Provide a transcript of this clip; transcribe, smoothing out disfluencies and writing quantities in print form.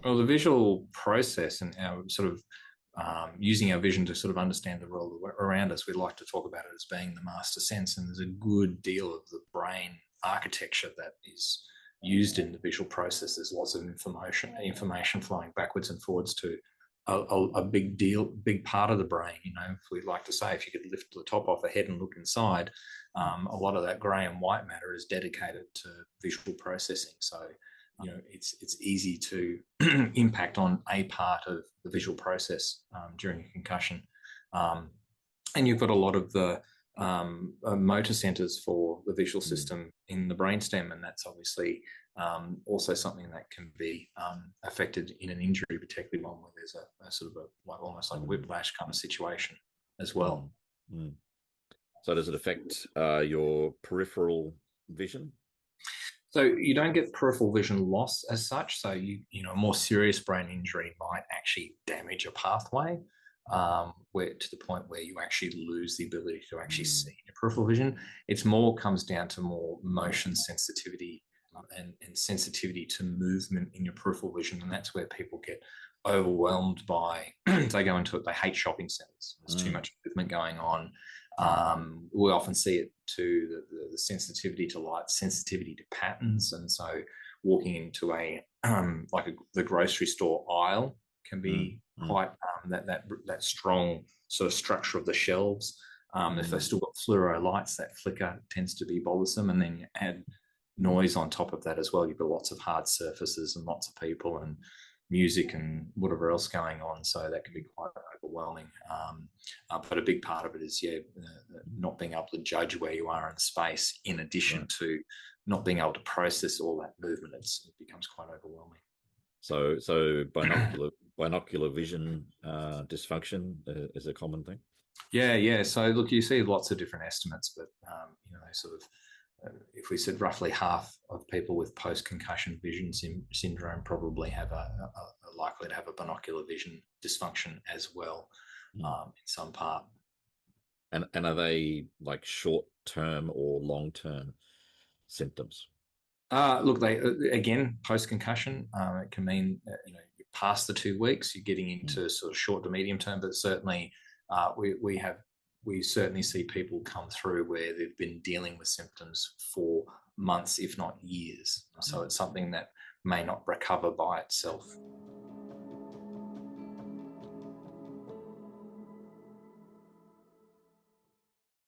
Well, the visual process and our sort of using our vision to sort of understand the world around us, we like to talk about it as being the master sense. And there's a good deal of the brain architecture that is used in the visual process. There's lots of information flowing backwards and forwards to a big part of the brain. You know, if we like to say, if you could lift the top off the head and look inside, a lot of that grey and white matter is dedicated to visual processing. So you know, it's easy to impact on a part of the visual process during a concussion. And you've got a lot of the motor centers for the visual system in the brainstem, and that's obviously also something that can be affected in an injury, particularly one where there's a sort of like almost like a whiplash kind of situation as well. Mm. So does it affect your peripheral vision? So you don't get peripheral vision loss as such. So you know, a more serious brain injury might actually damage a pathway, where to the point where you actually lose the ability to actually see your peripheral vision. It's more comes down to more motion sensitivity and sensitivity to movement in your peripheral vision, and that's where people get overwhelmed by. They go into it. They hate shopping centres. There's too much movement going on. We often see it to the sensitivity to light, sensitivity to patterns, and so walking into the grocery store aisle can be quite that strong sort of structure of the shelves. If they've still got fluoro lights, that flicker tends to be bothersome, and then you add noise on top of that as well. You've got lots of hard surfaces and lots of people and music and whatever else going on, so that can be quite overwhelming. But a big part of it is not being able to judge where you are in space, in addition to not being able to process all that movement. It becomes quite overwhelming. So binocular vision dysfunction is a common thing. Yeah. So look, you see lots of different estimates, but you know, sort of if we said roughly half of people with post-concussion vision syndrome probably have a likely to have a binocular vision dysfunction as well, in some part. And are they like short-term or long-term symptoms? Look, they again, post-concussion, it can mean you know, past the 2 weeks, you're getting into sort of short to medium term, but certainly we certainly see people come through where they've been dealing with symptoms for months, if not years. So it's something that may not recover by itself.